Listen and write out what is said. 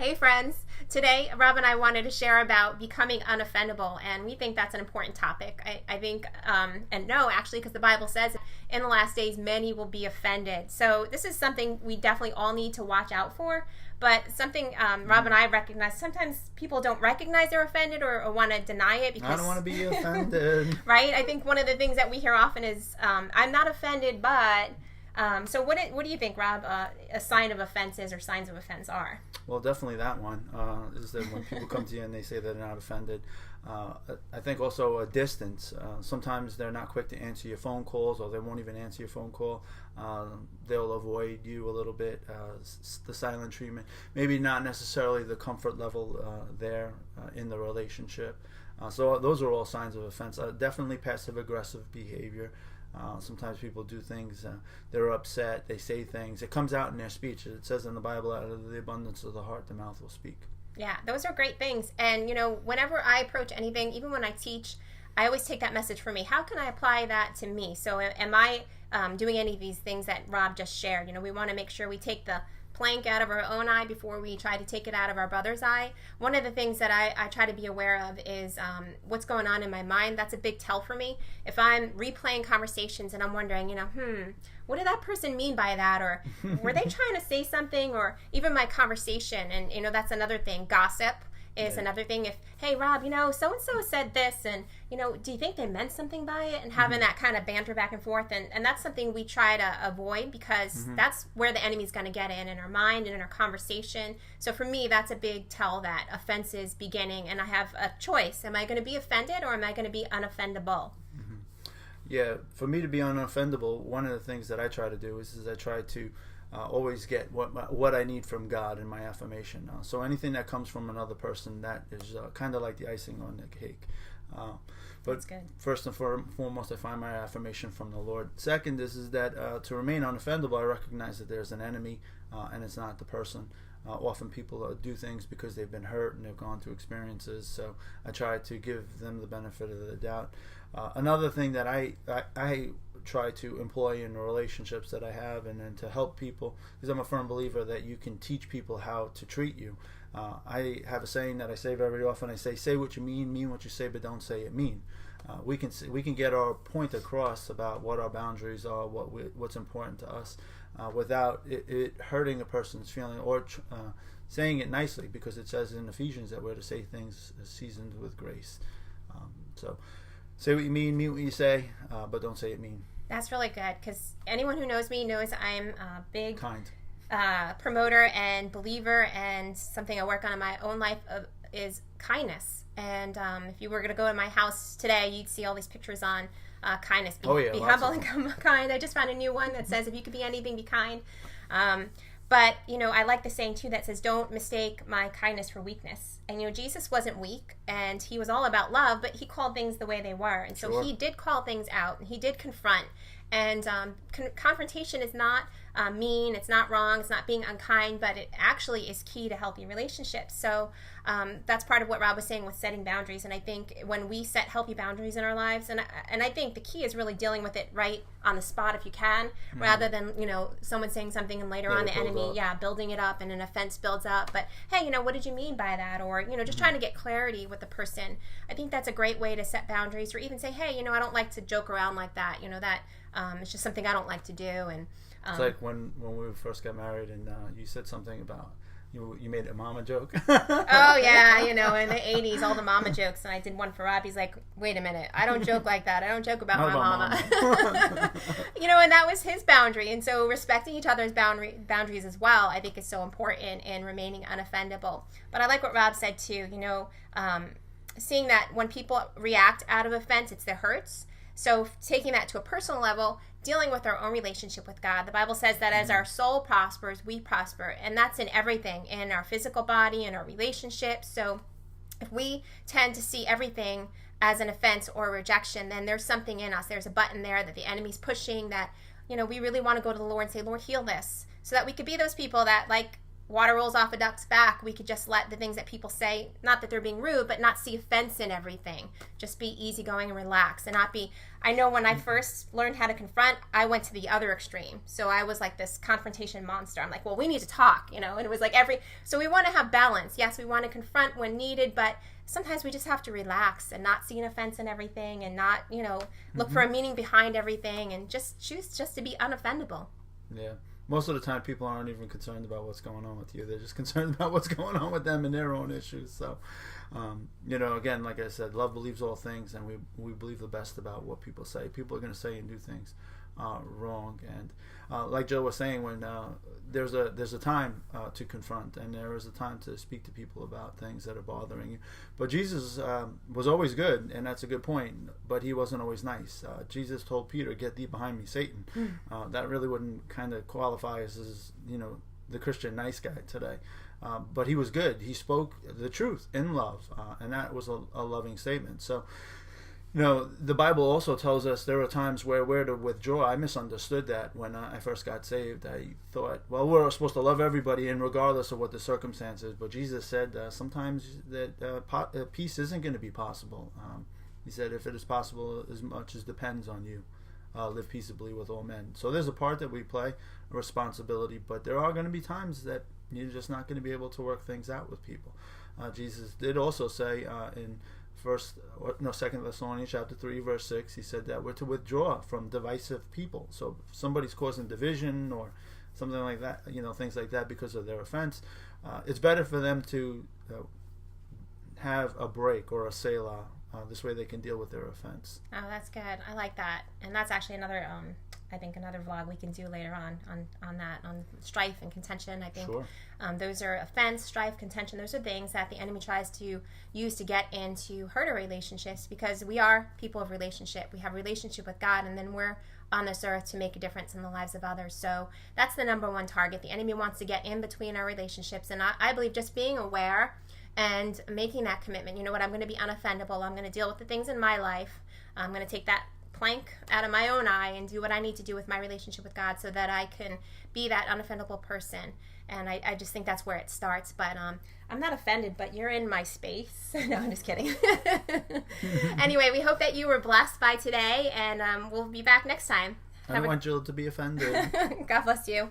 Hey friends, today Rob and I wanted to share about becoming unoffendable, and we think that's an important topic. I think, and no, actually, because the Bible says in the last days many will be offended. So this is something we definitely all need to watch out for, but something Rob and I recognize, sometimes people don't recognize they're offended or want to deny it because... I don't want to be offended. Right? I think one of the things that we hear often is, I'm not offended, but... So what do you think, Rob, a sign of offenses or signs of offense are? Well, definitely that one is that when people come to you and they say they're not offended. I think also a distance. Sometimes they're not quick to answer your phone calls, or they won't even answer your phone call. They'll avoid you a little bit. The silent treatment, maybe not necessarily the comfort level there in the relationship. So those are all signs of offense. Definitely passive aggressive behavior. Sometimes people do things, they're upset, they say things. It comes out in their speech. It says in the Bible, out of the abundance of the heart, the mouth will speak. Yeah, those are great things. And, whenever I approach anything, even when I teach, I always take that message for me. How can I apply that to me? So am I doing any of these things that Rob just shared? We want to make sure we take the plank out of our own eye before we try to take it out of our brother's eye. One of the things that I try to be aware of is what's going on in my mind. That's a big tell for me. If I'm replaying conversations and I'm wondering, what did that person mean by that? Or were they trying to say something? Or even my conversation. And, that's another thing. Gossip is another thing. If, hey, Rob, so-and-so said this, and, do you think they meant something by it? And having that kind of banter back and forth. And that's something we try to avoid because that's where the enemy's going to get in our mind and in our conversation. So for me, that's a big tell that offense is beginning, and I have a choice. Am I going to be offended or am I going to be unoffendable? Yeah, for me to be unoffendable, one of the things that I try to do is I try to always get what I need from God in my affirmation. So anything that comes from another person, that is kind of like the icing on the cake. But That's good. First and foremost, I find my affirmation from the Lord. Second is that to remain unoffendable, I recognize that there's an enemy, and it's not the person. Often people do things because they've been hurt and they've gone through experiences, so I try to give them the benefit of the doubt. Another thing that I try to employ in the relationships that I have and to help people, because I'm a firm believer that you can teach people how to treat you. I have a saying that I say very often. I say what you mean what you say, but don't say it mean. We can get our point across about what our boundaries are, what's important to us, without it hurting a person's feeling or saying it nicely, because it says in Ephesians that we're to say things seasoned with grace. So say what you mean what you say, but don't say it mean. That's really good, because anyone who knows me knows I'm a big Kind. Promoter and believer, and something I work on in my own life is kindness. And if you were going to go in my house today, you'd see all these pictures on kindness. Be humble and kind. I just found a new one that says if you could be anything, be kind. But, I like the saying, too, that says, don't mistake my kindness for weakness. And, Jesus wasn't weak, and he was all about love, but he called things the way they were. And so he did call things out, and he did confront. And confrontation is not mean, it's not wrong, it's not being unkind, but it actually is key to healthy relationships. So that's part of what Rob was saying with setting boundaries. And I think when we set healthy boundaries in our lives, and I think the key is really dealing with it right on the spot if you can, rather than, someone saying something and later on the enemy, building it up and an offense builds up. But, hey, what did you mean by that? Or, just trying to get clarity with the person. I think that's a great way to set boundaries, or even say, hey, I don't like to joke around like that. It's just something I don't like to do. And it's like when we first got married, and you said something about you made a mama joke. Oh yeah, in the 80s, all the mama jokes, and I did one for Rob. He's like, "Wait a minute, I don't joke like that. I don't joke about my mama." And that was his boundary. And so respecting each other's boundaries as well, I think, is so important in remaining unoffendable. But I like what Rob said too. Seeing that when people react out of offense, it's their hurts. So taking that to a personal level, dealing with our own relationship with God. The Bible says that as our soul prospers, we prosper. And that's in everything, in our physical body, in our relationships. So if we tend to see everything as an offense or rejection, then there's something in us. There's a button there that the enemy's pushing that, we really want to go to the Lord and say, Lord, heal this. So that we could be those people that, like water rolls off a duck's back, we could just let the things that people say, not that they're being rude, but not see offense in everything. Just be easygoing and relaxed and not be, I know when I first learned how to confront, I went to the other extreme. So I was like this confrontation monster. I'm like, well, we need to talk, and it was like so we want to have balance. Yes, we want to confront when needed, but sometimes we just have to relax and not see an offense in everything and not, look for a meaning behind everything and just choose just to be unoffendable. Yeah. Most of the time, people aren't even concerned about what's going on with you. They're just concerned about what's going on with them and their own issues. So, again, like I said, love believes all things, and we believe the best about what people say. People are going to say and do things wrong, and like Joe was saying, when there's a time to confront, and there is a time to speak to people about things that are bothering you. But Jesus was always good, and that's a good point. But he wasn't always nice. Jesus told Peter, "Get thee behind me, Satan." That really wouldn't kind of qualify as the Christian nice guy today. But he was good. He spoke the truth in love, and that was a loving statement. So. The Bible also tells us there are times where we're to withdraw. I misunderstood that when I first got saved. I thought, well, we're supposed to love everybody, and regardless of what the circumstances. But Jesus said sometimes that peace isn't going to be possible. He said, if it is possible, as much as depends on you, live peaceably with all men. So there's a part that we play, a responsibility, but there are going to be times that you're just not going to be able to work things out with people. Jesus did also say in 2 Thessalonians chapter 3 verse 6, he said that we're to withdraw from divisive people. So if somebody's causing division or something like that, things like that because of their offense, it's better for them to have a break or a selah. This way they can deal with their offense. Oh, that's good. I like that. And that's actually another another vlog we can do later on that, on strife and contention. I think sure. Those are offense, strife, contention. Those are things that the enemy tries to use to get into hurt our relationships, because we are people of relationship. We have a relationship with God, and then we're on this earth to make a difference in the lives of others. So that's the number one target. The enemy wants to get in between our relationships, and I believe just being aware and making that commitment. You know what? I'm going to be unoffendable. I'm going to deal with the things in my life. I'm going to take that plank out of my own eye and do what I need to do with my relationship with God so that I can be that unoffendable person. And I just think that's where it starts. But I'm not offended, but you're in my space. No, I'm just kidding. Anyway, we hope that you were blessed by today, and we'll be back next time. I don't want Jill to be offended. God bless you.